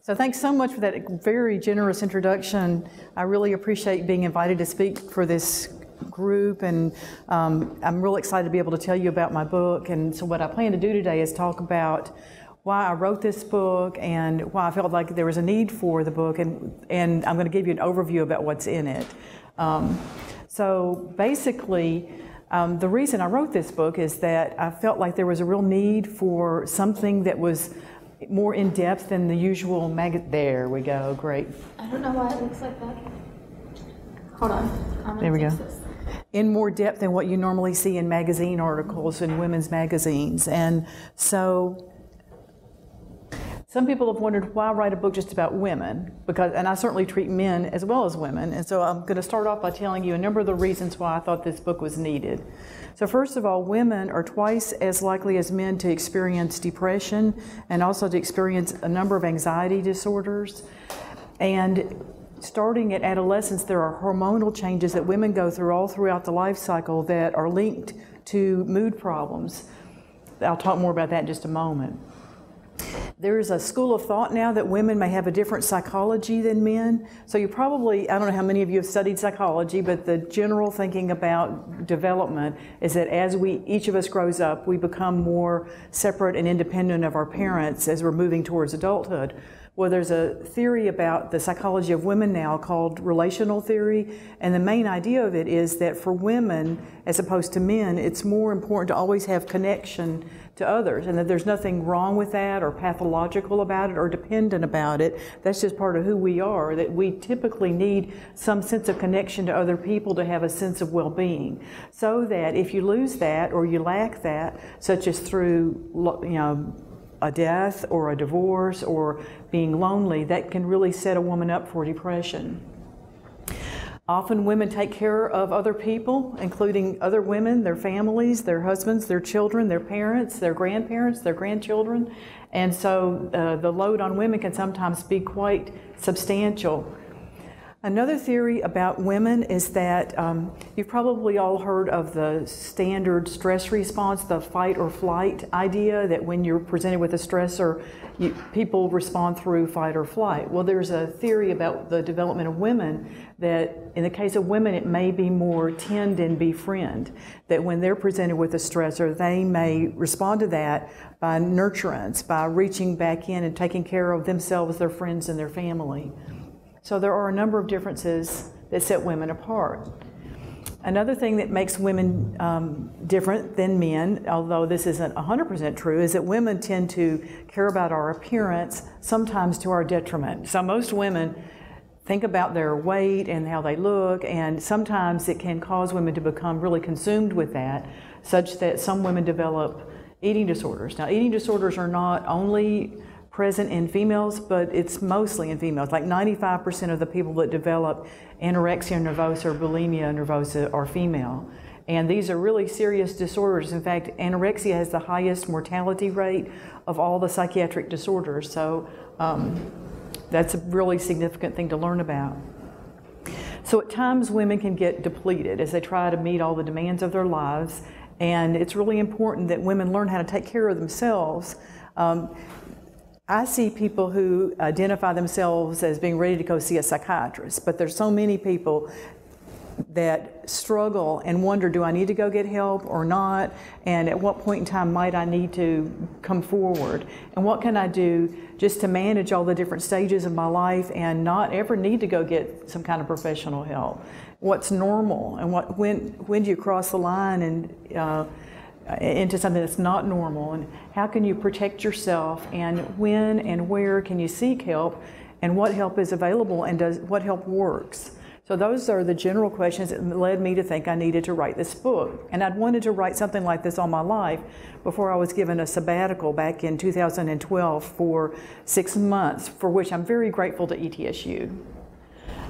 So thanks so much for that very generous introduction. I really appreciate being invited to speak for this group, and I'm real excited to be able to tell you about my book. And so what I plan to do today is talk about why I wrote this book and why I felt like there was a need for the book, and I'm going to give you an overview about what's in it. So basically, the reason I wrote this book is that I felt like there was a real need for something that was more in depth than the usual There we go, great. I don't know why it looks like that. Hold on. There we go. In more depth than what you normally see in magazine articles and women's magazines. And so some people have wondered why write a book just about women, and I certainly treat men as well as women. And so I'm going to start off by telling you a number of the reasons why I thought this book was needed. So first of all, women are twice as likely as men to experience depression and also to experience a number of anxiety disorders. And starting at adolescence, there are hormonal changes that women go through all throughout the life cycle that are linked to mood problems. I'll talk more about that in just a moment. There is a school of thought now that women may have a different psychology than men. So you probably, I don't know how many of you have studied psychology, but the general thinking about development is that as each of us grows up, we become more separate and independent of our parents as we're moving towards adulthood. Well, there's a theory about the psychology of women now called relational theory, and the main idea of it is that for women, as opposed to men, it's more important to always have connection to others, and that there's nothing wrong with that or pathological about it or dependent about it. That's just part of who we are, that we typically need some sense of connection to other people to have a sense of well-being. So that if you lose that or you lack that, such as through, a death or a divorce or being lonely, that can really set a woman up for depression. Often women take care of other people, including other women, their families, their husbands, their children, their parents, their grandparents, their grandchildren. And so the load on women can sometimes be quite substantial. Another theory about women is that you've probably all heard of the standard stress response, the fight or flight idea, that when you're presented with a stressor, people respond through fight or flight. Well, there's a theory about the development of women that in the case of women, it may be more tend and befriend, that when they're presented with a stressor, they may respond to that by nurturance, by reaching back in and taking care of themselves, their friends, and their family. So there are a number of differences that set women apart. Another thing that makes women different than men, although this isn't 100% true, is that women tend to care about our appearance, sometimes to our detriment. So most women think about their weight and how they look, and sometimes it can cause women to become really consumed with that, such that some women develop eating disorders. Now, eating disorders are not only present in females, but it's mostly in females. Like 95% of the people that develop anorexia nervosa or bulimia nervosa are female. And these are really serious disorders. In fact, anorexia has the highest mortality rate of all the psychiatric disorders. So that's a really significant thing to learn about. So at times women can get depleted as they try to meet all the demands of their lives. And it's really important that women learn how to take care of themselves. I see people who identify themselves as being ready to go see a psychiatrist, but there's so many people that struggle and wonder, do I need to go get help or not? And at what point in time might I need to come forward? And what can I do just to manage all the different stages of my life and not ever need to go get some kind of professional help? What's normal, and when do you cross the line and into something that's not normal, and how can you protect yourself, and when and where can you seek help, and what help is available, and what help works? So those are the general questions that led me to think I needed to write this book. And I'd wanted to write something like this all my life before I was given a sabbatical back in 2012 for 6 months, for which I'm very grateful to ETSU.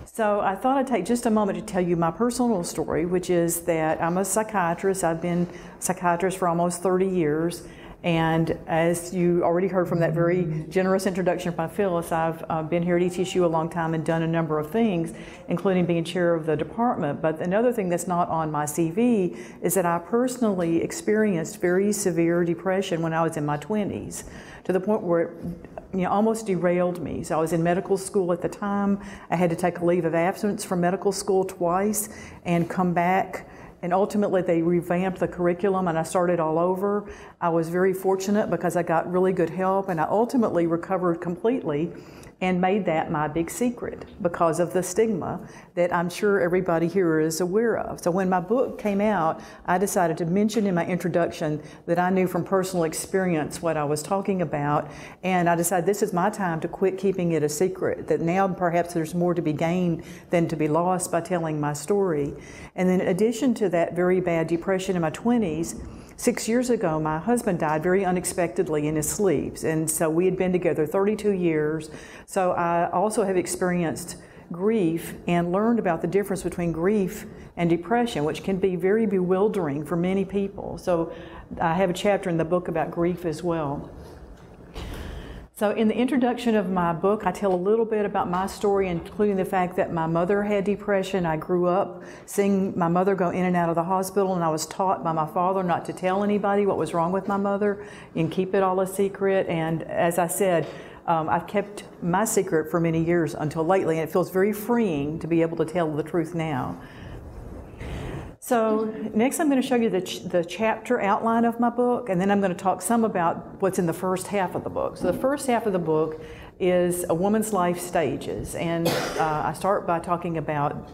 So I thought I'd take just a moment to tell you my personal story, which is that I'm a psychiatrist. I've been a psychiatrist for almost 30 years, And as you already heard from that very generous introduction by Phyllis, I've been here at ETSU a long time and done a number of things, including being chair of the department. But another thing that's not on my CV is that I personally experienced very severe depression when I was in my 20s, to the point where it almost derailed me. So I was in medical school at the time. I had to take a leave of absence from medical school twice and come back. And ultimately, they revamped the curriculum and I started all over. I was very fortunate because I got really good help, and I ultimately recovered completely and made that my big secret because of the stigma that I'm sure everybody here is aware of. So when my book came out, I decided to mention in my introduction that I knew from personal experience what I was talking about, and I decided this is my time to quit keeping it a secret, that now perhaps there's more to be gained than to be lost by telling my story. And then in addition to that very bad depression in my 20s, 6 years ago, my husband died very unexpectedly in his sleep, and so we had been together 32 years. So I also have experienced grief and learned about the difference between grief and depression, which can be very bewildering for many people. So I have a chapter in the book about grief as well. So in the introduction of my book, I tell a little bit about my story, including the fact that my mother had depression. I grew up seeing my mother go in and out of the hospital, and I was taught by my father not to tell anybody what was wrong with my mother and keep it all a secret. And as I said, I've kept my secret for many years until lately, and it feels very freeing to be able to tell the truth now. So next I'm going to show you the chapter outline of my book, and then I'm going to talk some about what's in the first half of the book. So the first half of the book is a woman's life stages, and I start by talking about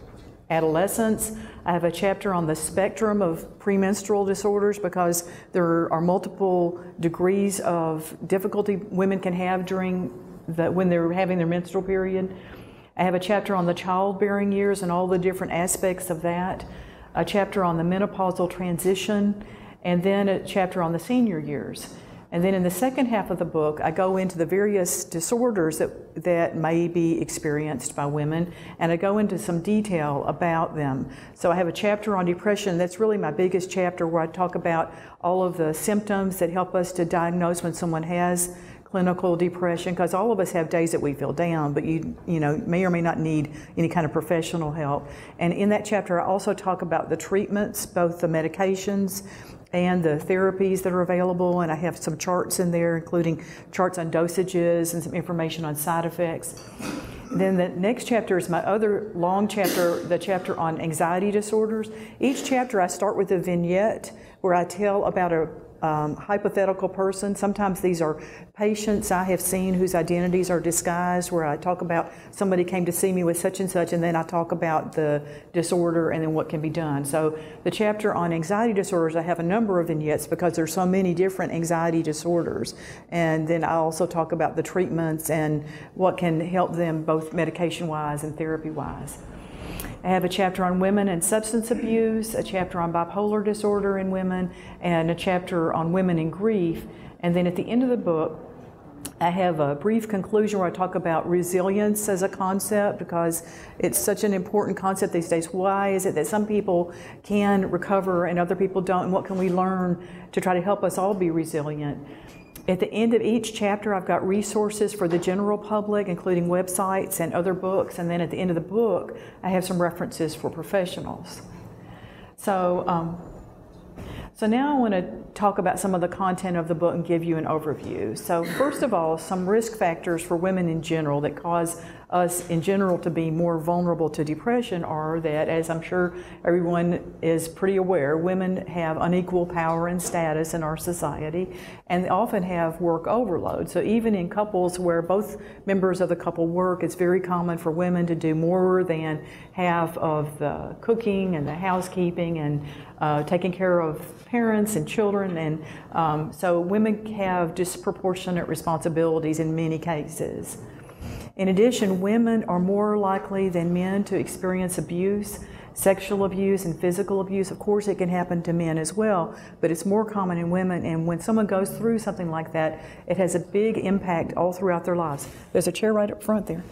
adolescence. I have a chapter on the spectrum of premenstrual disorders because there are multiple degrees of difficulty women can have when they're having their menstrual period. I have a chapter on the childbearing years and all the different aspects of that. A chapter on the menopausal transition, and then a chapter on the senior years. And then in the second half of the book, I go into the various disorders that may be experienced by women, and I go into some detail about them. So I have a chapter on depression. That's really my biggest chapter, where I talk about all of the symptoms that help us to diagnose when someone has clinical depression, because all of us have days that we feel down, but you may or may not need any kind of professional help. And in that chapter, I also talk about the treatments, both the medications and the therapies that are available, and I have some charts in there, including charts on dosages and some information on side effects. Then the next chapter is my other long chapter, the chapter on anxiety disorders. Each chapter I start with a vignette where I tell about a hypothetical person. Sometimes these are patients I have seen whose identities are disguised, where I talk about somebody came to see me with such and such, and then I talk about the disorder and then what can be done. So the chapter on anxiety disorders, I have a number of vignettes because there's so many different anxiety disorders. And then I also talk about the treatments and what can help them both medication-wise and therapy-wise. I have a chapter on women and substance abuse, a chapter on bipolar disorder in women, and a chapter on women and grief. And then at the end of the book, I have a brief conclusion where I talk about resilience as a concept, because it's such an important concept these days. Why is it that some people can recover and other people don't, and what can we learn to try to help us all be resilient? At the end of each chapter, I've got resources for the general public, including websites and other books. And then at the end of the book, I have some references for professionals. So now I want to talk about some of the content of the book and give you an overview. So first of all, some risk factors for women in general that cause us in general to be more vulnerable to depression are that, as I'm sure everyone is pretty aware, women have unequal power and status in our society, and they often have work overload. So even in couples where both members of the couple work, it's very common for women to do more than half of the cooking and the housekeeping and taking care of parents and children, and so women have disproportionate responsibilities in many cases. In addition, women are more likely than men to experience abuse, sexual abuse and physical abuse. Of course, it can happen to men as well, but it's more common in women, and when someone goes through something like that, it has a big impact all throughout their lives. There's a chair right up front there.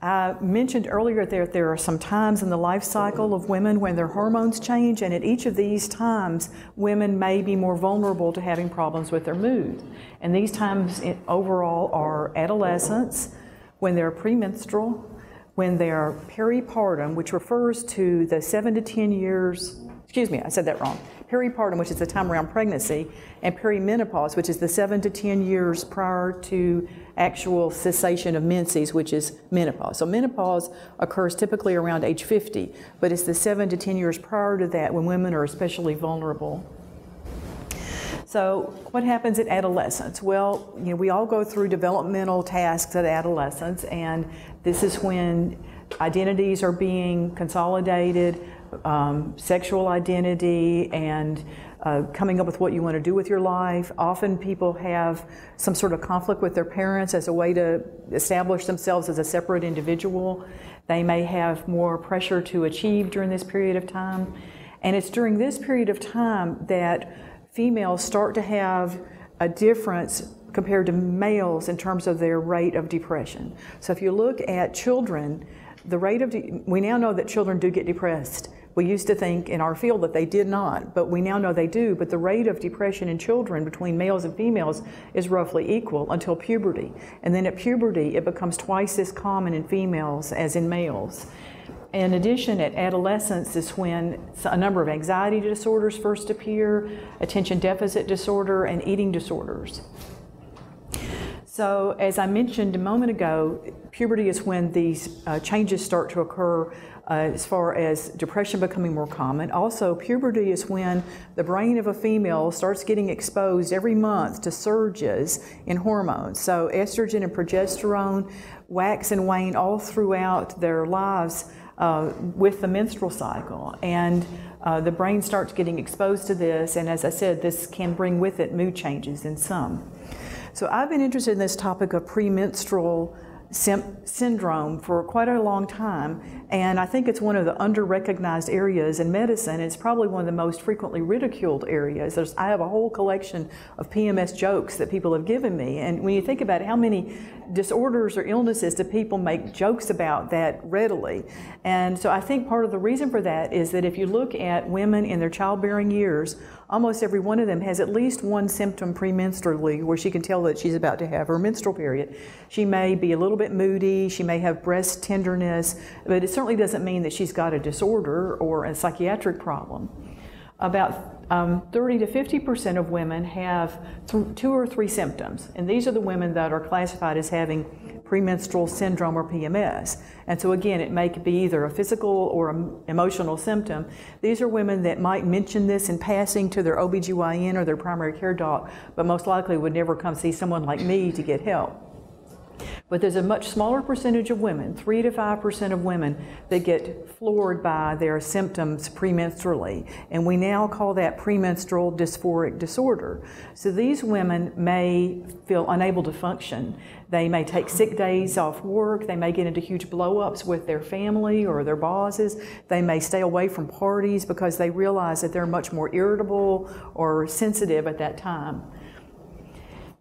I mentioned earlier that there are some times in the life cycle of women when their hormones change, and at each of these times, women may be more vulnerable to having problems with their mood. And these times overall are adolescence, when they're premenstrual, when they're peripartum, which refers to the 7 to 10 years, excuse me, I said that wrong. Peripartum, which is the time around pregnancy, and perimenopause, which is the 7 to 10 years prior to actual cessation of menses, which is menopause. So menopause occurs typically around age 50, but it's the 7 to 10 years prior to that when women are especially vulnerable. So what happens at adolescence? Well, we all go through developmental tasks at adolescence, and this is when identities are being consolidated, sexual identity, and coming up with what you want to do with your life. Often people have some sort of conflict with their parents as a way to establish themselves as a separate individual. They may have more pressure to achieve during this period of time. And it's during this period of time that females start to have a difference compared to males in terms of their rate of depression. So if you look at children, the rate of, we now know that children do get depressed. We used to think in our field that they did not, but we now know they do. But the rate of depression in children between males and females is roughly equal until puberty. And then at puberty, it becomes twice as common in females as in males. In addition, at adolescence is when a number of anxiety disorders first appear, attention deficit disorder, and eating disorders. So as I mentioned a moment ago, puberty is when these changes start to occur as far as depression becoming more common. Also, puberty is when the brain of a female starts getting exposed every month to surges in hormones. So estrogen and progesterone wax and wane all throughout their lives with the menstrual cycle. And the brain starts getting exposed to this, and as I said, this can bring with it mood changes in some. So I've been interested in this topic of premenstrual syndrome for quite a long time, and I think it's one of the under-recognized areas in medicine. It's probably one of the most frequently ridiculed areas. I have a whole collection of PMS jokes that people have given me, and when you think about how many disorders or illnesses do people make jokes about that readily. And so I think part of the reason for that is that if you look at women in their childbearing years, almost every one of them has at least one symptom premenstrually where she can tell that she's about to have her menstrual period. She may be a little bit moody, she may have breast tenderness, but it certainly doesn't mean that she's got a disorder or a psychiatric problem. About 30 to 50% of women have 2 or 3 symptoms, and these are the women that are classified as having premenstrual syndrome or PMS. And so again, it may be either a physical or emotional symptom. These are women that might mention this in passing to their OBGYN or their primary care doc, but most likely would never come see someone like me to get help. But there's a much smaller percentage of women, 3 to 5% of women, that get floored by their symptoms premenstrually. And we now call that premenstrual dysphoric disorder. So these women may feel unable to function. They may take sick days off work. They may get into huge blow-ups with their family or their bosses. They may stay away from parties because they realize that they're much more irritable or sensitive at that time.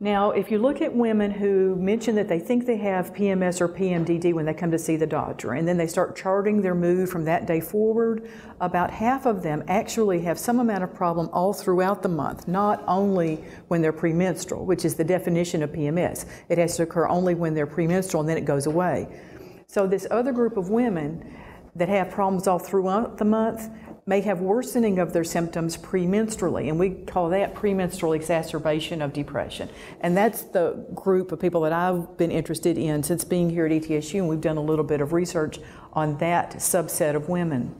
Now, if you look at women who mention that they think they have PMS or PMDD when they come to see the doctor, and then they start charting their mood from that day forward, about half of them actually have some amount of problem all throughout the month, not only when they're premenstrual, which is the definition of PMS. It has to occur only when they're premenstrual and then it goes away. So this other group of women that have problems all throughout the month may have worsening of their symptoms premenstrually, and we call that premenstrual exacerbation of depression. And that's the group of people that I've been interested in since being here at ETSU, and we've done a little bit of research on that subset of women.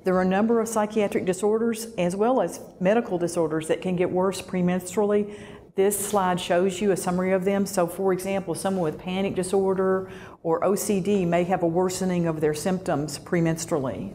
There are a number of psychiatric disorders as well as medical disorders that can get worse premenstrually. This slide shows you a summary of them. So for example, someone with panic disorder or OCD may have a worsening of their symptoms premenstrually.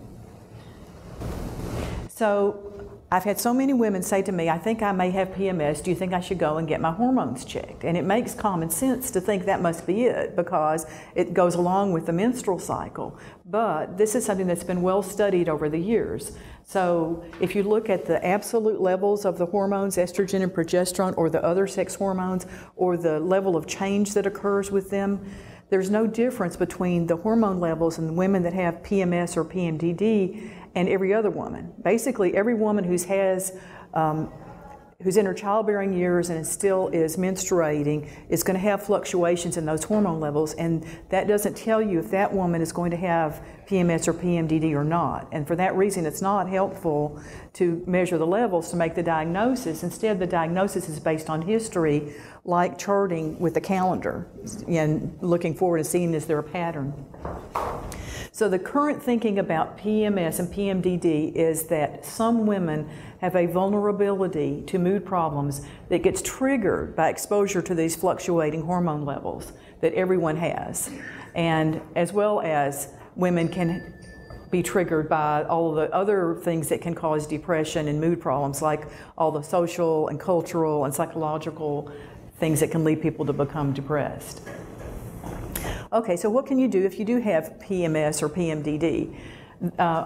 So I've had so many women say to me, I think I may have PMS, do you think I should go and get my hormones checked? And it makes common sense to think that must be it because it goes along with the menstrual cycle. But this is something that's been well studied over the years. So if you look at the absolute levels of the hormones, estrogen and progesterone, or the other sex hormones, or the level of change that occurs with them, there's no difference between the hormone levels in the women that have PMS or PMDD and every other woman. Basically, every woman who's in her childbearing years and still is menstruating is going to have fluctuations in those hormone levels, and that doesn't tell you if that woman is going to have PMS or PMDD or not. And for that reason, it's not helpful to measure the levels to make the diagnosis. Instead, the diagnosis is based on history, like charting with a calendar and looking forward and seeing is there a pattern. So the current thinking about PMS and PMDD is that some women have a vulnerability to mood problems that gets triggered by exposure to these fluctuating hormone levels that everyone has. And as well as women can be triggered by all the other things that can cause depression and mood problems, like all the social and cultural and psychological things that can lead people to become depressed. Okay, so what can you do if you do have PMS or PMDD?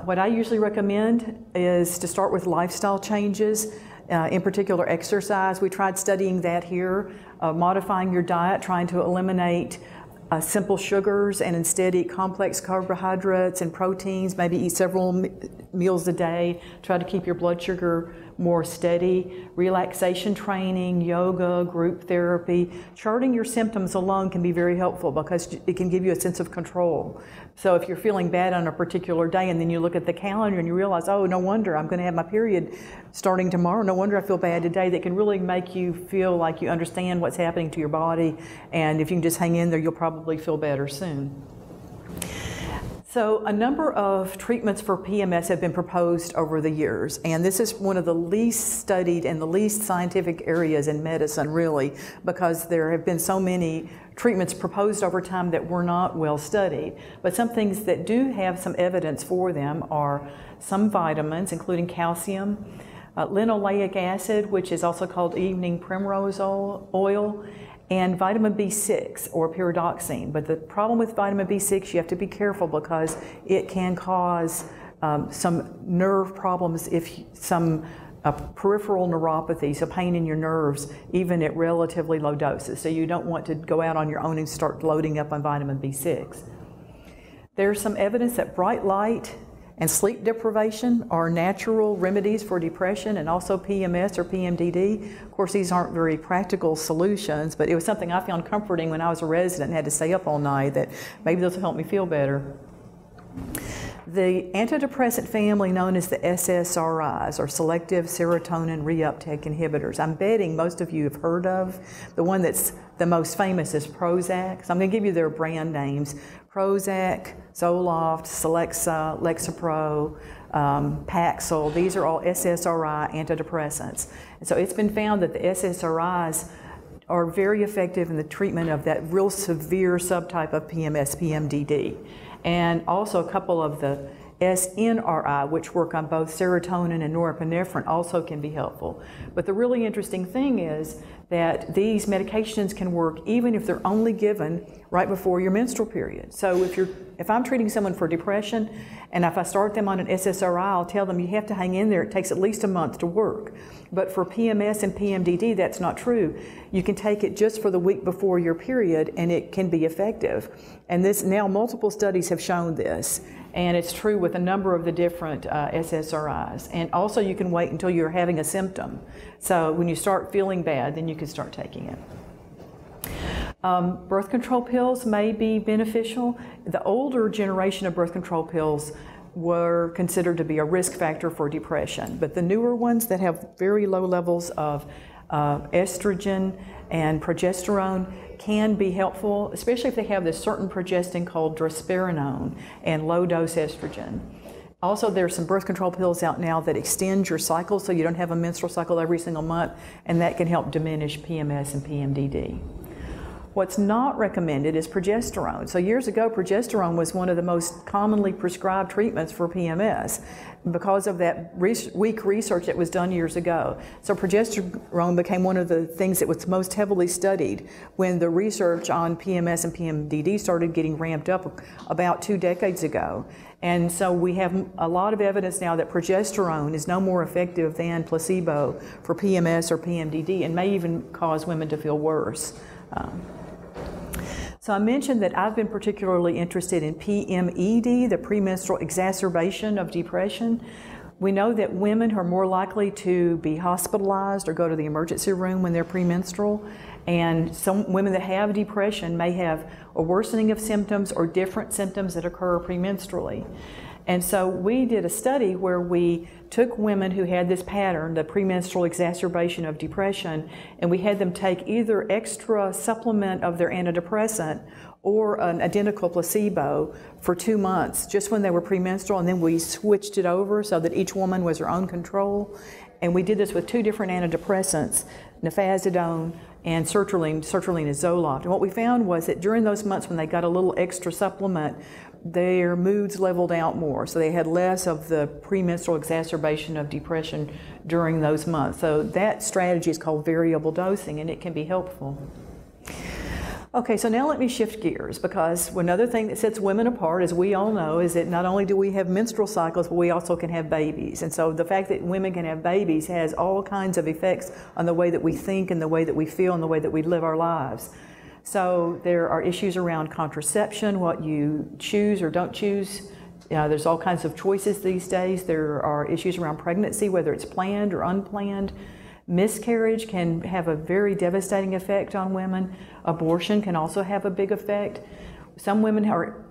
What I usually recommend is to start with lifestyle changes, in particular exercise. We tried studying that here, modifying your diet, trying to eliminate simple sugars and instead eat complex carbohydrates and proteins, maybe eat several meals a day, try to keep your blood sugar more steady. Relaxation training, yoga, group therapy. Charting your symptoms alone can be very helpful because it can give you a sense of control. So if you're feeling bad on a particular day and then you look at the calendar and you realize, oh, no wonder I'm going to have my period starting tomorrow, no wonder I feel bad today, that can really make you feel like you understand what's happening to your body, and if you can just hang in there, you'll probably feel better soon. So a number of treatments for PMS have been proposed over the years, and this is one of the least studied and the least scientific areas in medicine, really, because there have been so many treatments proposed over time that were not well studied. But some things that do have some evidence for them are some vitamins, including calcium, linoleic acid, which is also called evening primrose oil, and vitamin B6 or pyridoxine. But the problem with vitamin B6, you have to be careful because it can cause some nerve problems, if some peripheral neuropathy, so pain in your nerves, even at relatively low doses. So you don't want to go out on your own and start loading up on vitamin B6. There's some evidence that bright light and sleep deprivation are natural remedies for depression and also PMS or PMDD. Of course, these aren't very practical solutions, but it was something I found comforting when I was a resident and had to stay up all night, that maybe this will help me feel better. The antidepressant family known as the SSRIs, or selective serotonin reuptake inhibitors, I'm betting most of you have heard of. The one that's the most famous is Prozac. So I'm going to give you their brand names. Prozac, Zoloft, Celexa, Lexapro, Paxil. These are all SSRI antidepressants. And so it's been found that the SSRIs are very effective in the treatment of that real severe subtype of PMS, PMDD. And also a couple of the SNRI, which work on both serotonin and norepinephrine, also can be helpful. But the really interesting thing is that these medications can work even if they're only given right before your menstrual period. So if I'm treating someone for depression, and if I start them on an SSRI, I'll tell them you have to hang in there. It takes at least a month to work. But for PMS and PMDD, that's not true. You can take it just for the week before your period, and it can be effective. And this now multiple studies have shown this. And it's true with a number of the different SSRIs. And also you can wait until you're having a symptom. So when you start feeling bad, then you can start taking it. Birth control pills may be beneficial. The older generation of birth control pills were considered to be a risk factor for depression. But the newer ones that have very low levels of estrogen and progesterone can be helpful, especially if they have this certain progestin called drospirenone and low-dose estrogen. Also, there's some birth control pills out now that extend your cycle so you don't have a menstrual cycle every single month, and that can help diminish PMS and PMDD. What's not recommended is progesterone. So years ago, progesterone was one of the most commonly prescribed treatments for PMS because of that weak research that was done years ago. So progesterone became one of the things that was most heavily studied when the research on PMS and PMDD started getting ramped up about 2 decades ago. And so we have a lot of evidence now that progesterone is no more effective than placebo for PMS or PMDD, and may even cause women to feel worse. So I mentioned that I've been particularly interested in PMED, the premenstrual exacerbation of depression. We know that women are more likely to be hospitalized or go to the emergency room when they're premenstrual, and some women that have depression may have a worsening of symptoms or different symptoms that occur premenstrually. And so we did a study where we took women who had this pattern, the premenstrual exacerbation of depression, and we had them take either extra supplement of their antidepressant or an identical placebo for 2 months, just when they were premenstrual, and then we switched it over so that each woman was her own control. And we did this with 2 different antidepressants, nifazodone and sertraline. Sertraline is Zoloft. And what we found was that during those months when they got a little extra supplement, their moods leveled out more. So they had less of the premenstrual exacerbation of depression during those months. So that strategy is called variable dosing, and it can be helpful. Okay, so now let me shift gears, because another thing that sets women apart, as we all know, is that not only do we have menstrual cycles, but we also can have babies. And so the fact that women can have babies has all kinds of effects on the way that we think and the way that we feel and the way that we live our lives. So there are issues around contraception, what you choose or don't choose. There's all kinds of choices these days. There are issues around pregnancy, whether it's planned or unplanned. Miscarriage can have a very devastating effect on women. Abortion can also have a big effect. Some women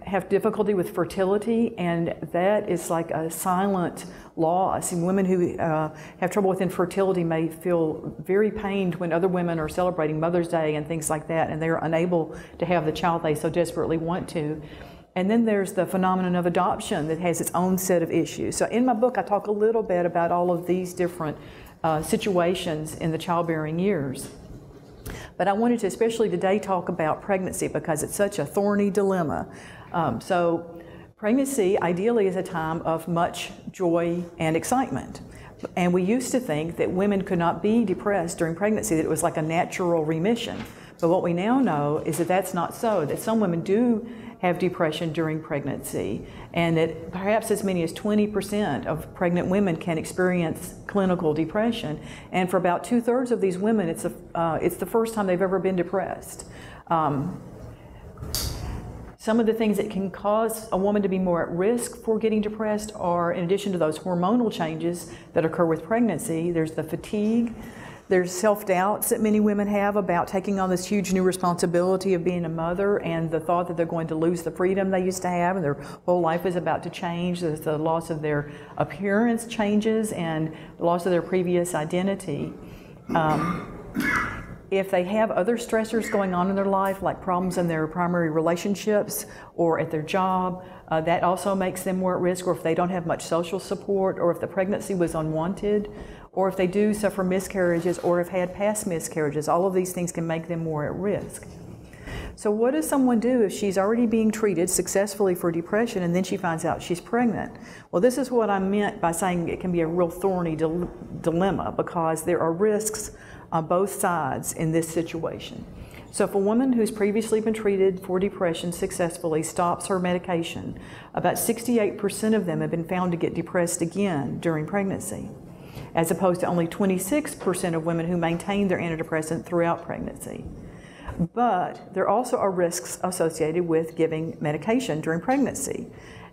have difficulty with fertility, and that is like a silent loss. And women who have trouble with infertility may feel very pained when other women are celebrating Mother's Day and things like that, and they're unable to have the child they so desperately want to. And then there's the phenomenon of adoption that has its own set of issues. So in my book, I talk a little bit about all of these different situations in the childbearing years. But I wanted to especially today talk about pregnancy because it's such a thorny dilemma. So pregnancy ideally is a time of much joy and excitement. And we used to think that women could not be depressed during pregnancy, that it was like a natural remission. But what we now know is that that's not so, that some women do have depression during pregnancy, and that perhaps as many as 20% of pregnant women can experience clinical depression. And for about 2/3 of these women, it's the first time they've ever been depressed. Some of the things that can cause a woman to be more at risk for getting depressed are, in addition to those hormonal changes that occur with pregnancy, there's the fatigue. There's self-doubts that many women have about taking on this huge new responsibility of being a mother, and the thought that they're going to lose the freedom they used to have and their whole life is about to change. There's the loss of their appearance changes and the loss of their previous identity. If they have other stressors going on in their life, like problems in their primary relationships or at their job, that also makes them more at risk, or if they don't have much social support, or if the pregnancy was unwanted, or if they do suffer miscarriages or have had past miscarriages. All of these things can make them more at risk. So what does someone do if she's already being treated successfully for depression and then she finds out she's pregnant? Well, this is what I meant by saying it can be a real thorny dilemma, because there are risks on both sides in this situation. So if a woman who's previously been treated for depression successfully stops her medication, about 68% of them have been found to get depressed again during pregnancy, as opposed to only 26% of women who maintain their antidepressant throughout pregnancy. But there also are risks associated with giving medication during pregnancy.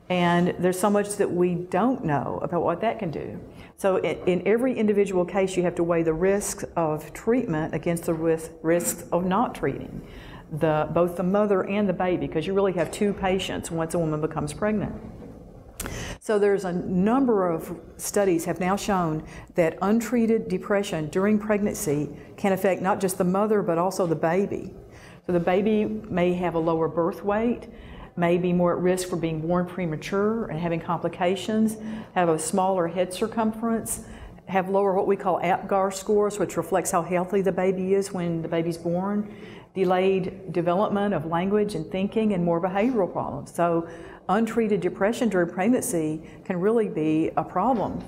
And there's so much that we don't know about what that can do. So in every individual case, you have to weigh the risks of treatment against the risks of not treating both the mother and the baby, because you really have 2 patients once a woman becomes pregnant. So there's a number of studies have now shown that untreated depression during pregnancy can affect not just the mother, but also the baby. So the baby may have a lower birth weight, may be more at risk for being born premature and having complications, have a smaller head circumference, have lower what we call APGAR scores, which reflects how healthy the baby is when the baby's born, delayed development of language and thinking, and more behavioral problems. So untreated depression during pregnancy can really be a problem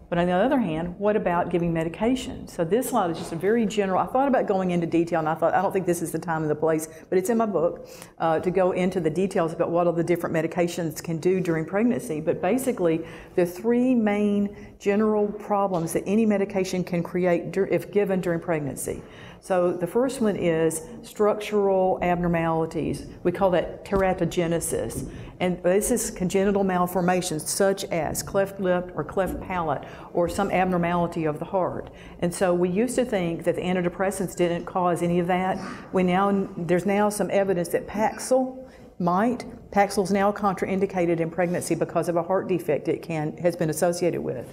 But on the other hand, what about giving medication? So this slide is just a very general. I thought about going into detail, and I thought, I don't think this is the time and the place, but it's in my book, to go into the details about what all the different medications can do during pregnancy. But basically, the three main general problems that any medication can create if given during pregnancy. So the first one is structural abnormalities. We call that teratogenesis. And this is congenital malformations such as cleft lip or cleft palate or some abnormality of the heart. And so we used to think that the antidepressants didn't cause any of that. There's now some evidence that Paxil might. Paxil is now contraindicated in pregnancy because of a heart defect it has been associated with.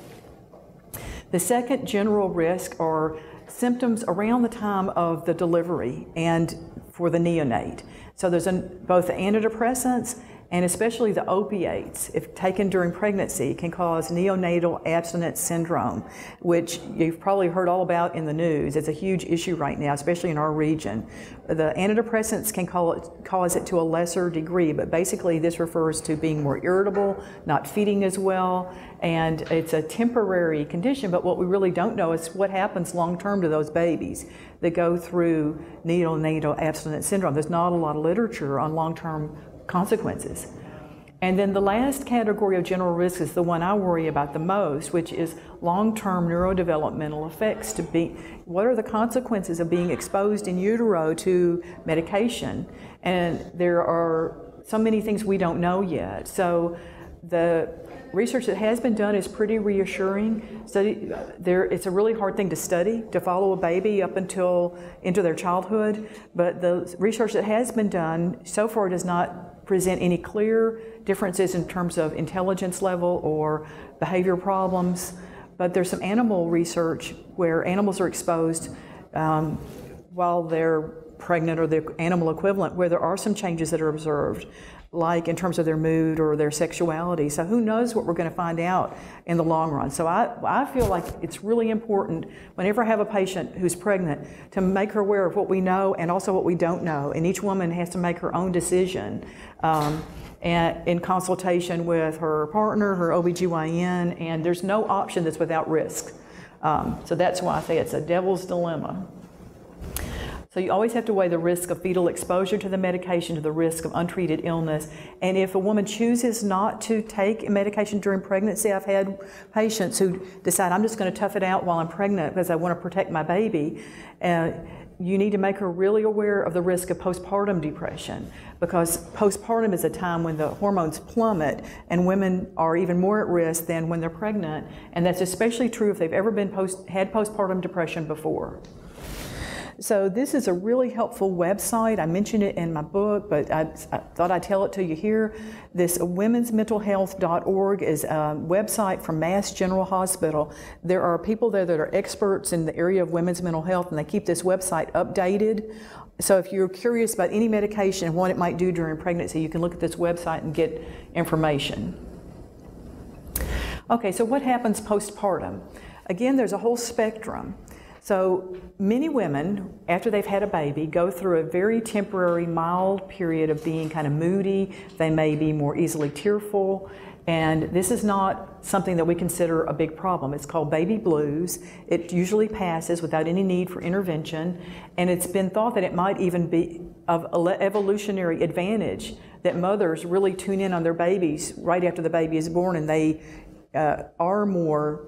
The second general risk are symptoms around the time of the delivery and for the neonate. So there's both the antidepressants and especially the opiates, if taken during pregnancy, can cause neonatal abstinence syndrome, which you've probably heard all about in the news. It's a huge issue right now, especially in our region. The antidepressants can cause it to a lesser degree, but basically this refers to being more irritable, not feeding as well, and it's a temporary condition, but what we really don't know is what happens long-term to those babies that go through neonatal abstinence syndrome. There's not a lot of literature on long-term consequences. And then the last category of general risk is the one I worry about the most, which is long-term neurodevelopmental effects. What are the consequences of being exposed in utero to medication? And there are so many things we don't know yet. So the research that has been done is pretty reassuring. It's a really hard thing to study, to follow a baby up into their childhood, but the research that has been done so far does not present any clear differences in terms of intelligence level or behavior problems. But there's some animal research where animals are exposed while they're pregnant or their animal equivalent, where there are some changes that are observed, like in terms of their mood or their sexuality. So who knows what we're going to find out in the long run. So I feel like it's really important whenever I have a patient who's pregnant to make her aware of what we know and also what we don't know. And each woman has to make her own decision and in consultation with her partner, her OBGYN, and there's no option that's without risk. So that's why I say it's a devil's dilemma. So you always have to weigh the risk of fetal exposure to the medication to the risk of untreated illness. And if a woman chooses not to take medication during pregnancy, I've had patients who decide, I'm just going to tough it out while I'm pregnant because I want to protect my baby. You need to make her really aware of the risk of postpartum depression, because postpartum is a time when the hormones plummet and women are even more at risk than when they're pregnant. And that's especially true if they've ever had postpartum depression before. So this is a really helpful website. I mentioned it in my book, but I thought I'd tell it to you here. This womensmentalhealth.org is a website from Mass General Hospital. There are people there that are experts in the area of women's mental health, and they keep this website updated. So if you're curious about any medication and what it might do during pregnancy, you can look at this website and get information. Okay, so what happens postpartum? Again, there's a whole spectrum. So many women, after they've had a baby, go through a very temporary, mild period of being kind of moody. They may be more easily tearful. And this is not something that we consider a big problem. It's called baby blues. It usually passes without any need for intervention. And it's been thought that it might even be of evolutionary advantage that mothers really tune in on their babies right after the baby is born, and they are more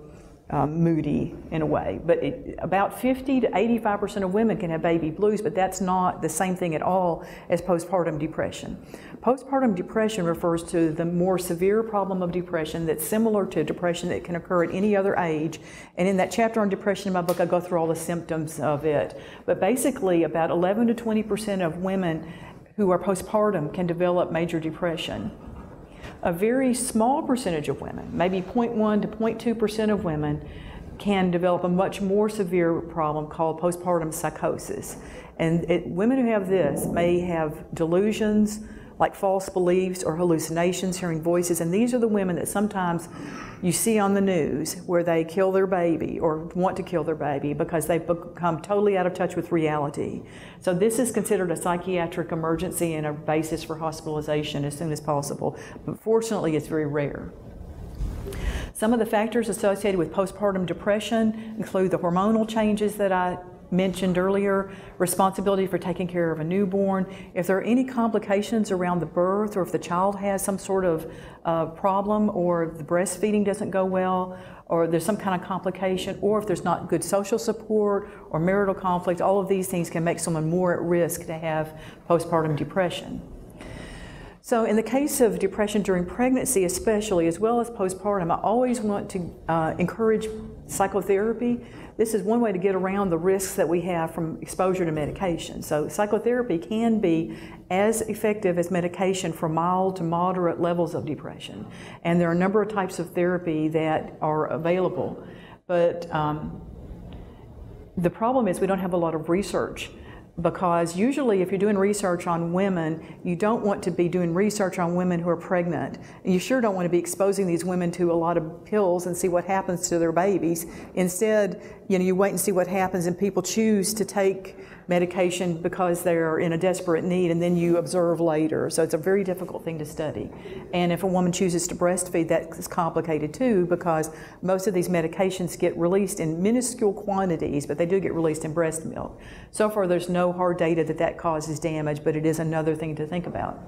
moody in a way. But about 50 to 85% of women can have baby blues, but that's not the same thing at all as postpartum depression. Postpartum depression refers to the more severe problem of depression that's similar to depression that can occur at any other age. And in that chapter on depression in my book, I go through all the symptoms of it. But basically, about 11 to 20% of women who are postpartum can develop major depression. A very small percentage of women, maybe 0.1 to 0.2% of women, can develop a much more severe problem called postpartum psychosis. And women who have this may have delusions, like false beliefs or hallucinations, hearing voices, and these are the women that sometimes you see on the news where they kill their baby or want to kill their baby because they've become totally out of touch with reality. So this is considered a psychiatric emergency and a basis for hospitalization as soon as possible. But fortunately, it's very rare. Some of the factors associated with postpartum depression include the hormonal changes that I mentioned earlier, responsibility for taking care of a newborn, if there are any complications around the birth, or if the child has some sort of problem, or the breastfeeding doesn't go well, or there's some kind of complication, or if there's not good social support or marital conflict. All of these things can make someone more at risk to have postpartum depression. So in the case of depression during pregnancy especially, as well as postpartum, I always want to encourage psychotherapy. This is one way to get around the risks that we have from exposure to medication. So psychotherapy can be as effective as medication for mild to moderate levels of depression. And there are a number of types of therapy that are available. But the problem is we don't have a lot of research, because usually if you're doing research on women, you don't want to be doing research on women who are pregnant. And you sure don't want to be exposing these women to a lot of pills and see what happens to their babies. Instead, you wait and see what happens, and people choose to take medication because they're in a desperate need, and then you observe later. So it's a very difficult thing to study. And if a woman chooses to breastfeed, that's complicated too, because most of these medications get released in minuscule quantities, but they do get released in breast milk. So far, there's no hard data that causes damage, but it is another thing to think about.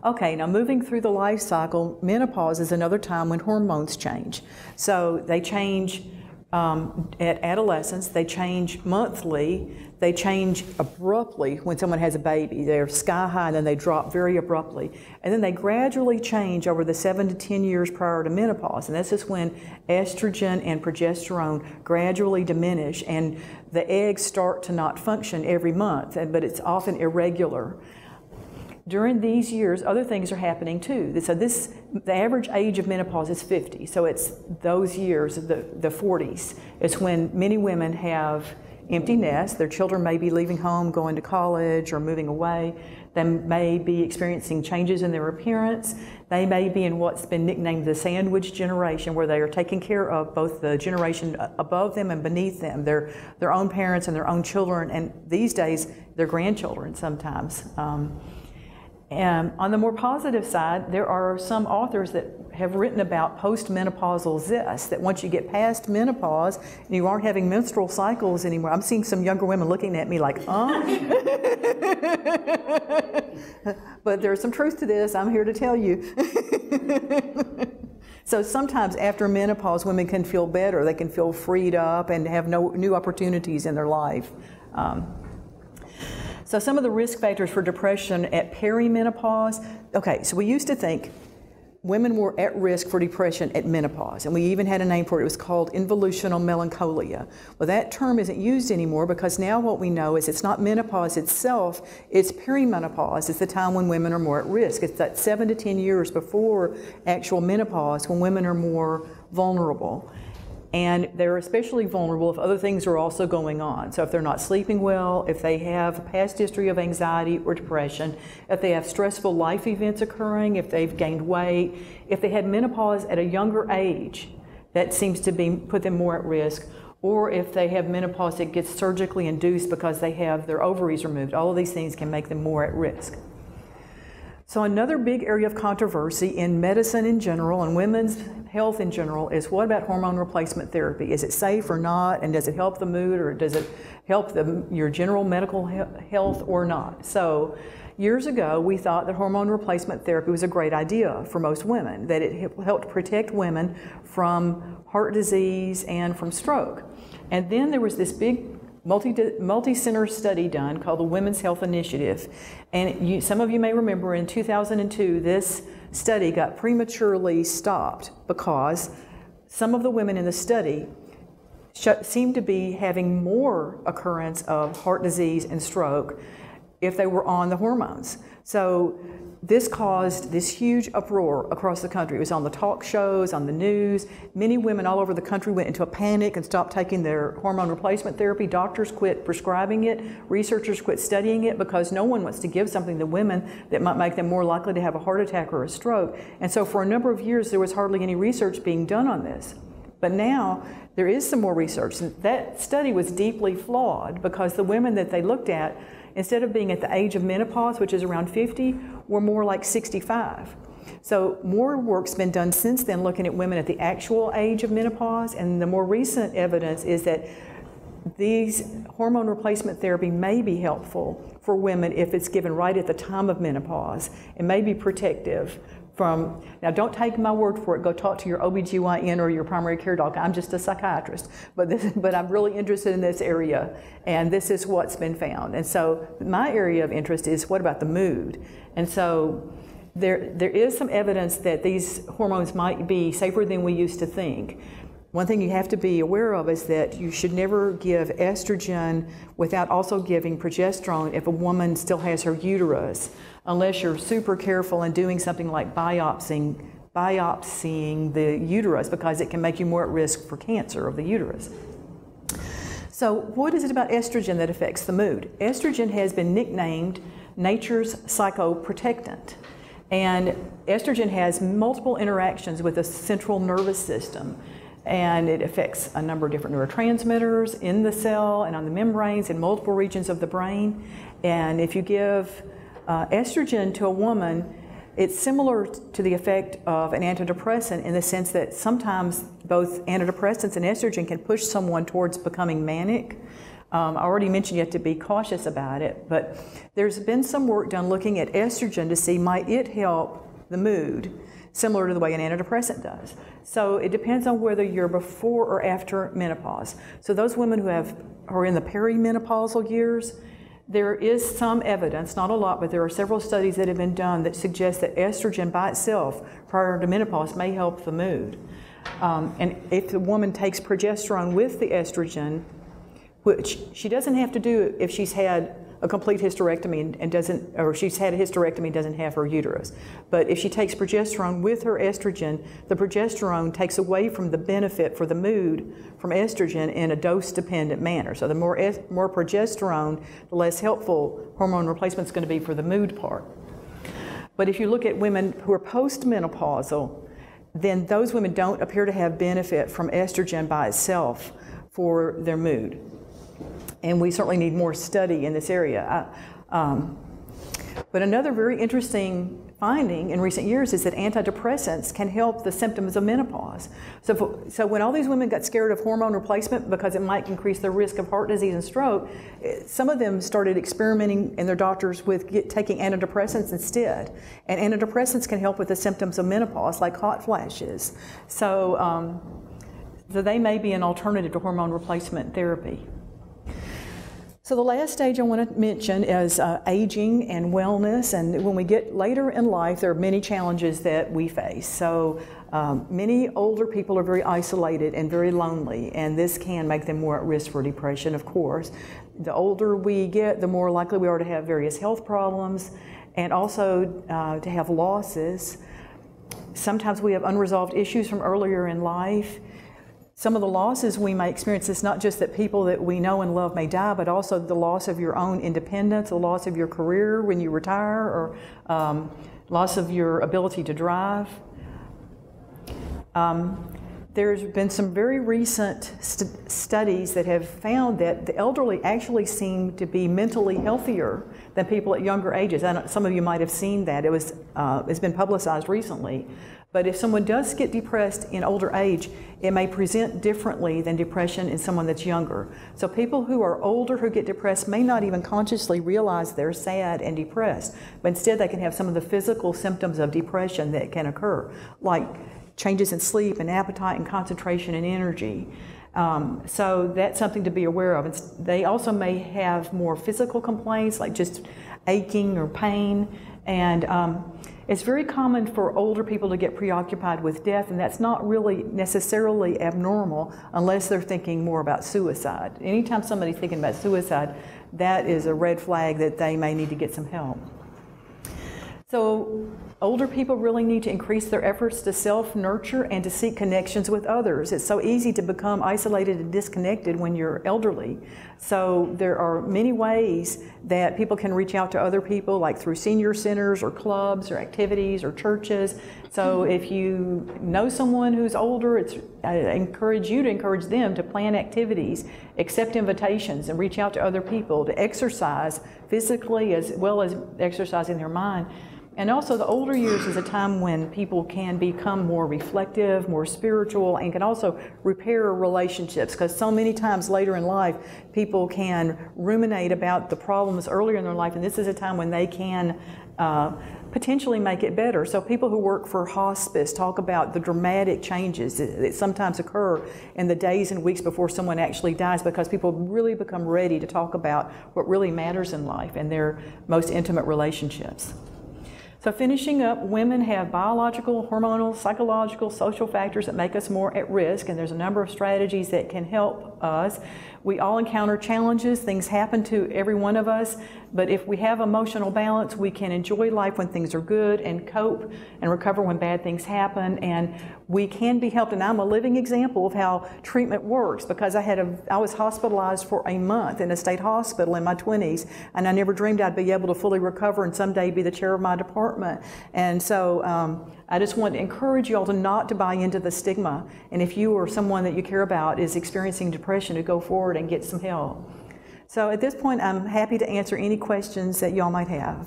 Okay, now moving through the life cycle, menopause is another time when hormones change. So they change at adolescence, they change monthly, they change abruptly when someone has a baby. They're sky high and then they drop very abruptly. And then they gradually change over the 7 to 10 years prior to menopause. And this is when estrogen and progesterone gradually diminish and the eggs start to not function every month, but it's often irregular. During these years, other things are happening too. So the average age of menopause is 50. So it's those years, the 40s, is when many women have empty nests. Their children may be leaving home, going to college, or moving away. They may be experiencing changes in their appearance. They may be in what's been nicknamed the sandwich generation, where they are taking care of both the generation above them and beneath them, their own parents and their own children, and these days, their grandchildren sometimes. And on the more positive side, there are some authors that have written about postmenopausal zest, that once you get past menopause and you aren't having menstrual cycles anymore. I'm seeing some younger women looking at me like, But there's some truth to this, I'm here to tell you. So sometimes after menopause, women can feel better. They can feel freed up and have new opportunities in their life. So some of the risk factors for depression at perimenopause. Okay, so we used to think women were at risk for depression at menopause, and we even had a name for it. It was called involutional melancholia. Well, that term isn't used anymore, because now what we know is it's not menopause itself, it's perimenopause. It's the time when women are more at risk. It's that 7 to 10 years before actual menopause when women are more vulnerable. And they're especially vulnerable if other things are also going on. So if they're not sleeping well, if they have a past history of anxiety or depression, if they have stressful life events occurring, if they've gained weight, if they had menopause at a younger age, that seems to put them more at risk, or if they have menopause that gets surgically induced because they have their ovaries removed. All of these things can make them more at risk. So another big area of controversy in medicine in general and women's health in general is, what about hormone replacement therapy? Is it safe or not? And does it help the mood, or does it help your general medical health or not? So years ago, we thought that hormone replacement therapy was a great idea for most women, that it helped protect women from heart disease and from stroke. And then there was this big multi-center study done called the Women's Health Initiative. And some of you may remember in 2002, this study got prematurely stopped because some of the women in the study seemed to be having more occurrence of heart disease and stroke if they were on the hormones. So this caused this huge uproar across the country. It was on the talk shows, on the news. Many women all over the country went into a panic and stopped taking their hormone replacement therapy. Doctors quit prescribing it. Researchers quit studying it, because no one wants to give something to women that might make them more likely to have a heart attack or a stroke. And so for a number of years, there was hardly any research being done on this. But now there is some more research. And that study was deeply flawed, because the women that they looked at, instead of being at the age of menopause, which is around 50, were more like 65. So more work's been done since then looking at women at the actual age of menopause, and the more recent evidence is that these hormone replacement therapy may be helpful for women if it's given right at the time of menopause and may be protective from, now don't take my word for it, go talk to your OBGYN or your primary care doctor. I'm just a psychiatrist, but I'm really interested in this area, and this is what's been found. And so my area of interest is what about the mood? And so there is some evidence that these hormones might be safer than we used to think. One thing you have to be aware of is that you should never give estrogen without also giving progesterone if a woman still has her uterus, unless you're super careful and doing something like biopsying the uterus, because it can make you more at risk for cancer of the uterus. So what is it about estrogen that affects the mood? Estrogen has been nicknamed nature's psychoprotectant. And estrogen has multiple interactions with the central nervous system. And it affects a number of different neurotransmitters in the cell and on the membranes in multiple regions of the brain. And if you give estrogen to a woman, it's similar to the effect of an antidepressant in the sense that sometimes both antidepressants and estrogen can push someone towards becoming manic. I already mentioned you have to be cautious about it, but there's been some work done looking at estrogen to see might it help the mood, similar to the way an antidepressant does. So it depends on whether you're before or after menopause. So those women who are in the perimenopausal years, there is some evidence, not a lot, but there are several studies that have been done that suggest that estrogen by itself prior to menopause may help the mood. And if the woman takes progesterone with the estrogen, which she doesn't have to do if she's had a complete hysterectomy and doesn't, or she's had a hysterectomy and doesn't have her uterus. But if she takes progesterone with her estrogen, the progesterone takes away from the benefit for the mood from estrogen in a dose-dependent manner. So the more progesterone, the less helpful hormone replacement is going to be for the mood part. But if you look at women who are postmenopausal, then those women don't appear to have benefit from estrogen by itself for their mood. And we certainly need more study in this area. But another very interesting finding in recent years is that antidepressants can help the symptoms of menopause. So when all these women got scared of hormone replacement because it might increase their risk of heart disease and stroke, some of them started experimenting in their doctors with taking antidepressants instead. And antidepressants can help with the symptoms of menopause, like hot flashes. So they may be an alternative to hormone replacement therapy. So the last stage I want to mention is aging and wellness, and when we get later in life, there are many challenges that we face. So many older people are very isolated and very lonely, and this can make them more at risk for depression, of course. The older we get, the more likely we are to have various health problems, and also to have losses. Sometimes we have unresolved issues from earlier in life. Some of the losses we may experience is not just that people that we know and love may die, but also the loss of your own independence, the loss of your career when you retire, or loss of your ability to drive. There's been some very recent studies that have found that the elderly actually seem to be mentally healthier than people at younger ages. I know some of you might have seen that. It's been publicized recently. But if someone does get depressed in older age, it may present differently than depression in someone that's younger. So people who are older who get depressed may not even consciously realize they're sad and depressed, but instead they can have some of the physical symptoms of depression that can occur, like changes in sleep and appetite and concentration and energy. So that's something to be aware of. They also may have more physical complaints, like just aching or pain, and it's very common for older people to get preoccupied with death, and that's not really necessarily abnormal unless they're thinking more about suicide. Anytime somebody's thinking about suicide, that is a red flag that they may need to get some help. So older people really need to increase their efforts to self-nurture and to seek connections with others. It's so easy to become isolated and disconnected when you're elderly. So there are many ways that people can reach out to other people, like through senior centers or clubs or activities or churches. So if you know someone who's older, I encourage you to encourage them to plan activities, accept invitations, and reach out to other people to exercise physically as well as exercising their mind. And also the older years is a time when people can become more reflective, more spiritual, and can also repair relationships, because so many times later in life, people can ruminate about the problems earlier in their life, and this is a time when they can potentially make it better. So people who work for hospice talk about the dramatic changes that sometimes occur in the days and weeks before someone actually dies, because people really become ready to talk about what really matters in life and their most intimate relationships. So finishing up, women have biological, hormonal, psychological, social factors that make us more at risk, and there's a number of strategies that can help us. We all encounter challenges. Things happen to every one of us, but if we have emotional balance, we can enjoy life when things are good and cope and recover when bad things happen, and we can be helped. And I'm a living example of how treatment works, because I was hospitalized for a month in a state hospital in my 20s, and I never dreamed I'd be able to fully recover and someday be the chair of my department. And so I just want to encourage you all not to buy into the stigma. And if you or someone that you care about is experiencing depression, to go forward and get some help. So at this point, I'm happy to answer any questions that y'all might have.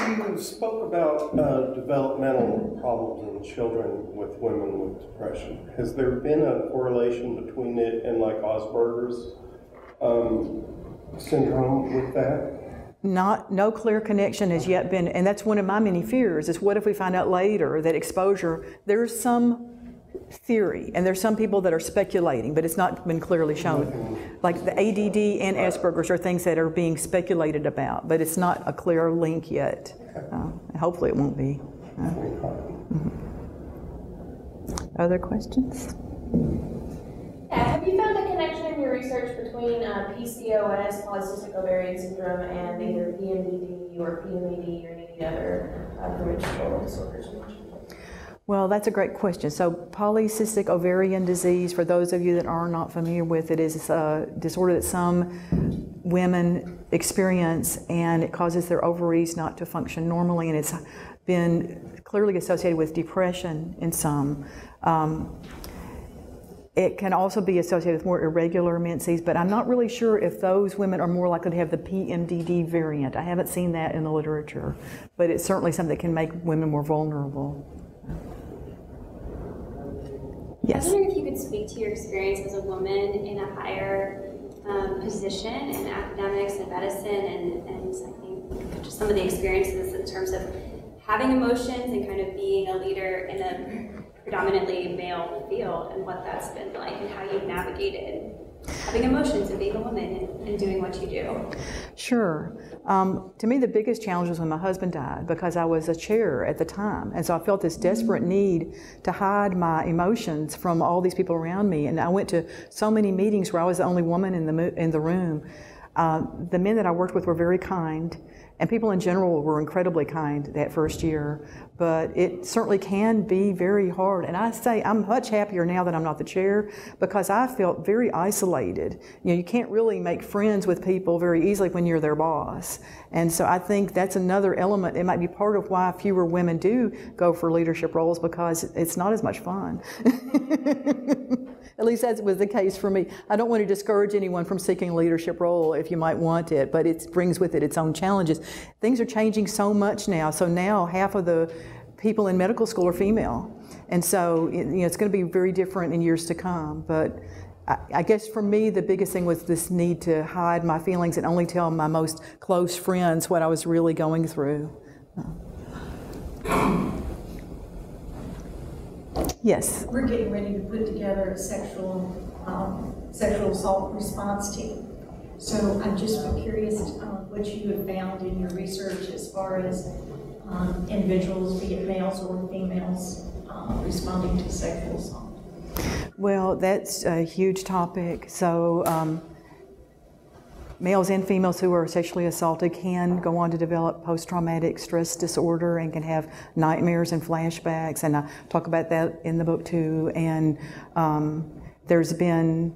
You spoke about developmental problems in children with women with depression. Has there been a correlation between it and like Asperger's syndrome with that? No clear connection has yet been, and that's one of my many fears, is what if we find out later that exposure, there's some theory, and there's some people that are speculating, but it's not been clearly shown. Like the ADD and Asperger's are things that are being speculated about, but it's not a clear link yet. Hopefully it won't be. Other questions? Have you found a connection in your research between PCOS, polycystic ovarian syndrome, and either PMDD or PMAD or any other menstrual disorders? Well, that's a great question. So polycystic ovarian disease, for those of you that are not familiar with it, is a disorder that some women experience, and it causes their ovaries not to function normally, and it's been clearly associated with depression in some. It can also be associated with more irregular menses, but I'm not really sure if those women are more likely to have the PMDD variant. I haven't seen that in the literature, but it's certainly something that can make women more vulnerable. Yes? I was wondering if you could speak to your experience as a woman in a higher position in academics and medicine, and I think just some of the experiences in terms of having emotions and kind of being a leader in a predominantly male field, and what that's been like and how you've navigated having emotions and being a woman and doing what you do. Sure. To me, the biggest challenge was when my husband died, because I was a chair at the time, and so I felt this desperate need to hide my emotions from all these people around me. And I went to so many meetings where I was the only woman in the room. The men that I worked with were very kind, and people in general were incredibly kind that first year, but it certainly can be very hard. And I say I'm much happier now that I'm not the chair, because I felt very isolated. You know, you can't really make friends with people very easily when you're their boss. And so I think that's another element. It might be part of why fewer women do go for leadership roles, because it's not as much fun. At least that was the case for me. I don't want to discourage anyone from seeking a leadership role if you might want it, but it brings with it its own challenges. Things are changing so much now. So now half of the people in medical school are female. And so it's going to be very different in years to come. But I guess for me, the biggest thing was this need to hide my feelings and only tell my most close friends what I was really going through. Yes? We're getting ready to put together a sexual assault response team. So I'm just curious what you have found in your research as far as individuals, be it males or females, responding to sexual assault. Well, that's a huge topic. So males and females who are sexually assaulted can go on to develop post-traumatic stress disorder and can have nightmares and flashbacks, and I talk about that in the book too. And there's been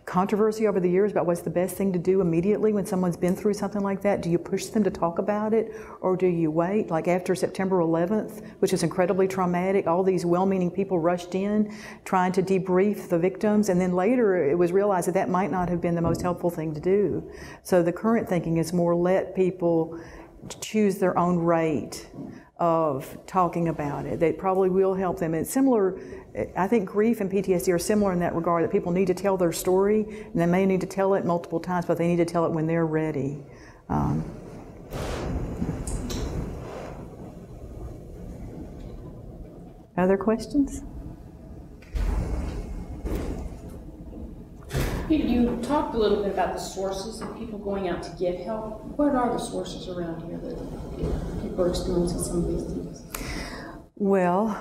controversy over the years about what's the best thing to do immediately when someone's been through something like that. Do you push them to talk about it, or do you wait? Like after September 11th, which is incredibly traumatic, all these well-meaning people rushed in trying to debrief the victims, and then later it was realized that that might not have been the most helpful thing to do. So the current thinking is more let people choose their own rate of talking about it. That probably will help them. It's similar, I think grief and PTSD are similar in that regard, that people need to tell their story, and they may need to tell it multiple times, but they need to tell it when they're ready. Other questions? You talked a little bit about the sources of people going out to get help. What are the sources around here that people are experiencing some of these things? Well,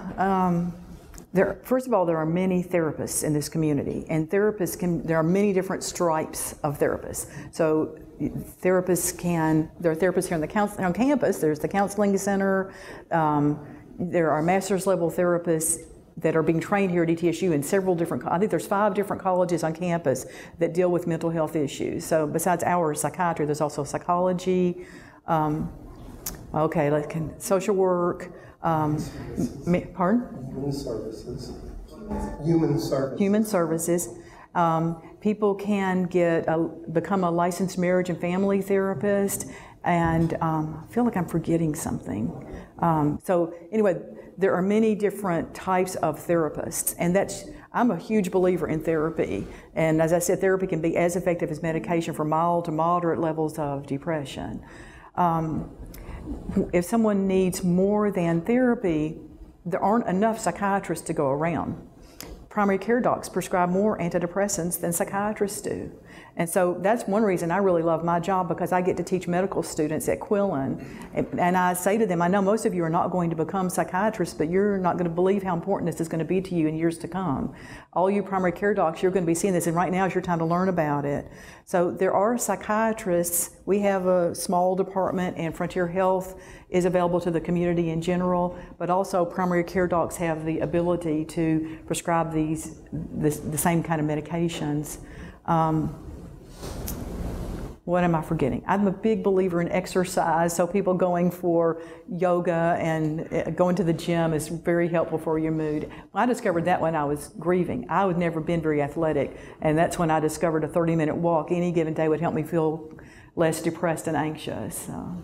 first of all, there are many therapists in this community, and there are many different stripes of therapists. So there are therapists here on campus. There's the counseling center. There are master's level therapists that are being trained here at ETSU in several different, I think there's 5 different colleges on campus that deal with mental health issues. So besides our psychiatry, there's also psychology, social work, pardon? Human services. People can become a licensed marriage and family therapist, and I feel like I'm forgetting something. So anyway, there are many different types of therapists, and I'm a huge believer in therapy. And as I said, therapy can be as effective as medication for mild to moderate levels of depression. If someone needs more than therapy, there aren't enough psychiatrists to go around. Primary care docs prescribe more antidepressants than psychiatrists do. And so that's one reason I really love my job, because I get to teach medical students at Quillen. And I say to them, I know most of you are not going to become psychiatrists, but you're not going to believe how important this is going to be to you in years to come. All you primary care docs, you're going to be seeing this, and right now is your time to learn about it. So there are psychiatrists. We have a small department, and Frontier Health is available to the community in general, but also primary care docs have the ability to prescribe the same kind of medications. What am I forgetting? I'm a big believer in exercise, so people going for yoga and going to the gym is very helpful for your mood. I discovered that when I was grieving. I had never been very athletic, and that's when I discovered a 30-minute walk any given day would help me feel less depressed and anxious. So.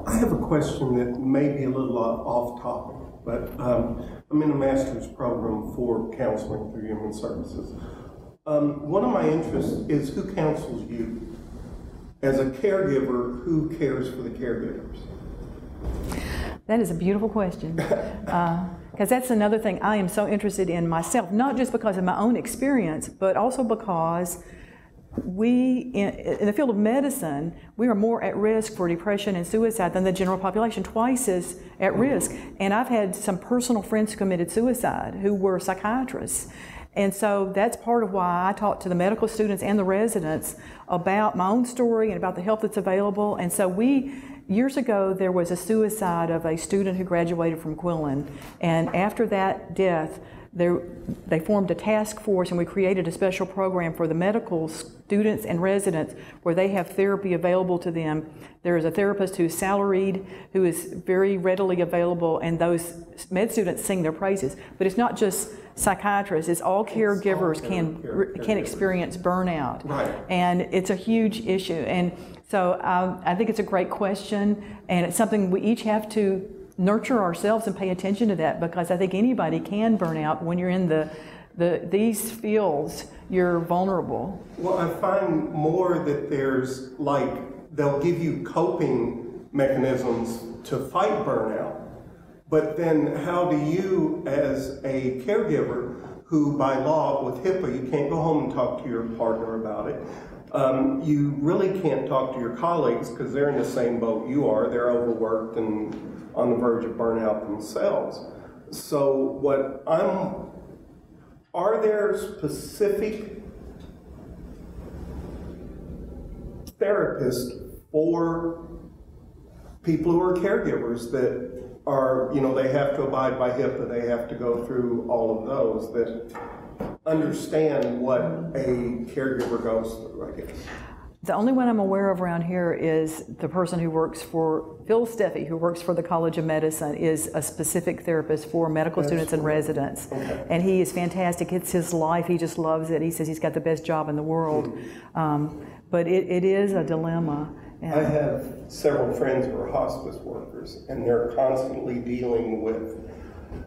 I have a question that may be a little off topic, but I'm in a master's program for counseling through Human Services. One of my interests is who counsels you? As a caregiver, who cares for the caregivers? That is a beautiful question. Because that's another thing I am so interested in myself, not just because of my own experience, but also because in the field of medicine, we are more at risk for depression and suicide than the general population, twice as at risk. And I've had some personal friends who committed suicide who were psychiatrists. And so that's part of why I talk to the medical students and the residents about my own story and about the help that's available. And so years ago, there was a suicide of a student who graduated from Quillen. And after that death, they formed a task force, and we created a special program for the medical students and residents where they have therapy available to them. There is a therapist who's salaried, who is very readily available, and those med students sing their praises. But it's not just psychiatrists, it's all caregivers can experience burnout. Right. And it's a huge issue. And so I think it's a great question, and it's something we each have to nurture ourselves and pay attention to that, because I think anybody can burn out. When you're in these fields, you're vulnerable. Well, I find more that they'll give you coping mechanisms to fight burnout, but then how do you, as a caregiver, who by law with HIPAA, you can't go home and talk to your partner about it. You really can't talk to your colleagues because they're in the same boat you are. They're overworked and on the verge of burnout themselves. So are there specific therapists for people who are caregivers that are, they have to abide by HIPAA, they have to go through all of those, that understand what a caregiver goes through, I guess. The only one I'm aware of around here is the person who works for, Phil Steffi, who works for the College of Medicine, is a specific therapist for medical students and residents. Okay. And he is fantastic. It's his life. He just loves it. He says he's got the best job in the world. But it is a dilemma. And I have several friends who are hospice workers, and they're constantly dealing with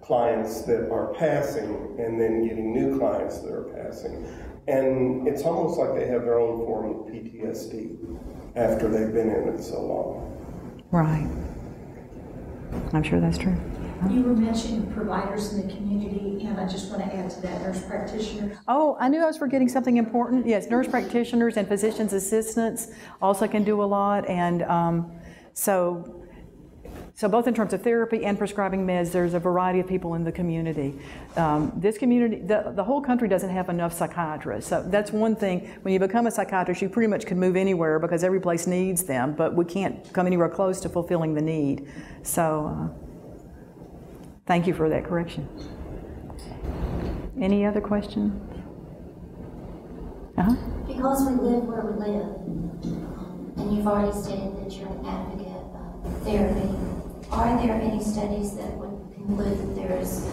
clients that are passing and then getting new clients that are passing. And it's almost like they have their own form of PTSD after they've been in it so long. Right. I'm sure that's true. You were mentioning providers in the community, and I just want to add to that, nurse practitioners. Oh, I knew I was forgetting something important. Yes, nurse practitioners and physician's assistants also can do a lot. And so both in terms of therapy and prescribing meds, there's a variety of people in the community. This community, the whole country doesn't have enough psychiatrists. So that's one thing. When you become a psychiatrist, you pretty much can move anywhere because every place needs them, but we can't come anywhere close to fulfilling the need. So thank you for that correction. Any other questions? Because we live where we live, and you've already stated that you're an advocate of therapy, are there any studies that would conclude that there is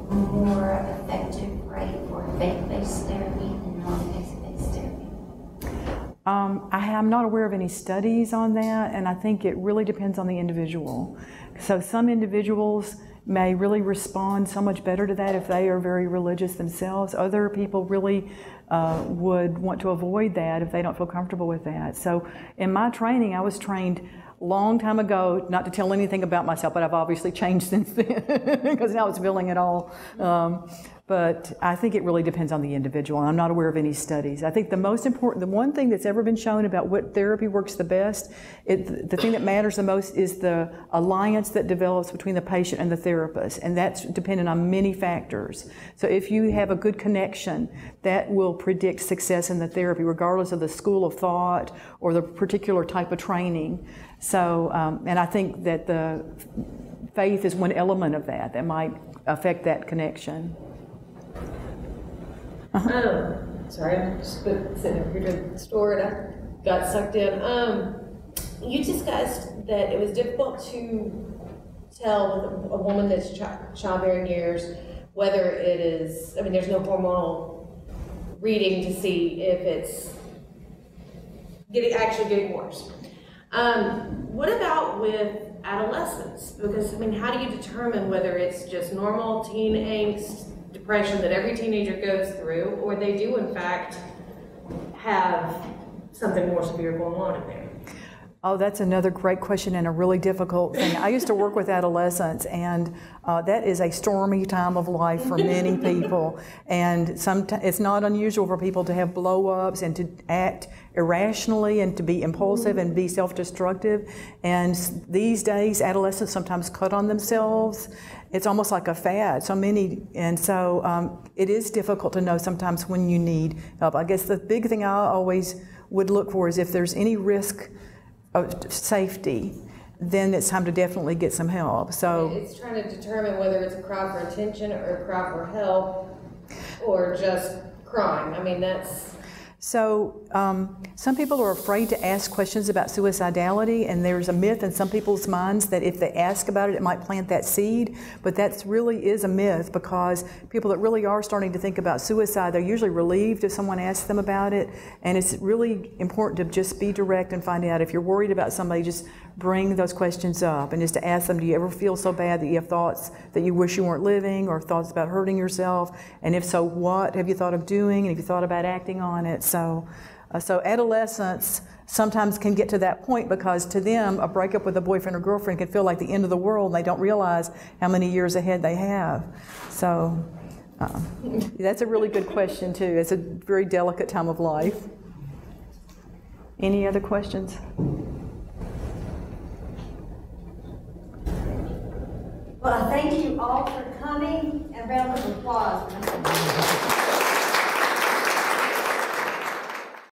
a more effective rate for faith-based therapy than non-faith-based therapy? I'm not aware of any studies on that, and I think it really depends on the individual. So some individuals may really respond so much better to that if they are very religious themselves. Other people really would want to avoid that if they don't feel comfortable with that. So in my training, I was trained long time ago, not to tell anything about myself, but I've obviously changed since then because now it's feeling it all. But I think it really depends on the individual, and I'm not aware of any studies. I think the most important, the one thing that's ever been shown about what therapy works the best, the thing that matters the most is the alliance that develops between the patient and the therapist, and that's dependent on many factors. So if you have a good connection, that will predict success in the therapy, regardless of the school of thought or the particular type of training. So, and I think that the faith is one element of that that might affect that connection. Sorry, I'm just sitting over here to the store and I got sucked in. You discussed that it was difficult to tell with a woman that's childbearing years whether it is, I mean, there's no hormonal reading to see if it's actually getting worse. What about with adolescents? Because, I mean, how do you determine whether it's just normal teen angst, depression that every teenager goes through, or they do in fact have something more severe going on in there? Oh, that's another great question and a really difficult thing. I used to work with adolescents, and that is a stormy time of life for many people. And sometimes it's not unusual for people to have blow-ups and to act irrationally and to be impulsive and be self-destructive. And these days, adolescents sometimes cut on themselves. It's almost like a fad. So it is difficult to know sometimes when you need help. I guess the big thing I always would look for is if there's any risk of safety, then it's time to definitely get some help. So it's trying to determine whether it's a cry for attention or a cry for help or just crying. I mean, that's... So some people are afraid to ask questions about suicidality, and there's a myth in some people's minds that if they ask about it, it might plant that seed, but that really is a myth, because people that really are starting to think about suicide, they're usually relieved if someone asks them about it, and it's really important to just be direct and find out. If you're worried about somebody, just bring those questions up, and just to ask them, do you ever feel so bad that you have thoughts that you wish you weren't living, or thoughts about hurting yourself, and if so, what have you thought of doing, and have you thought about acting on it? So adolescents sometimes can get to that point because to them, a breakup with a boyfriend or girlfriend can feel like the end of the world, and they don't realize how many years ahead they have. So that's a really good question too. It's a very delicate time of life. Any other questions? Well, I thank you all for coming. A round of applause.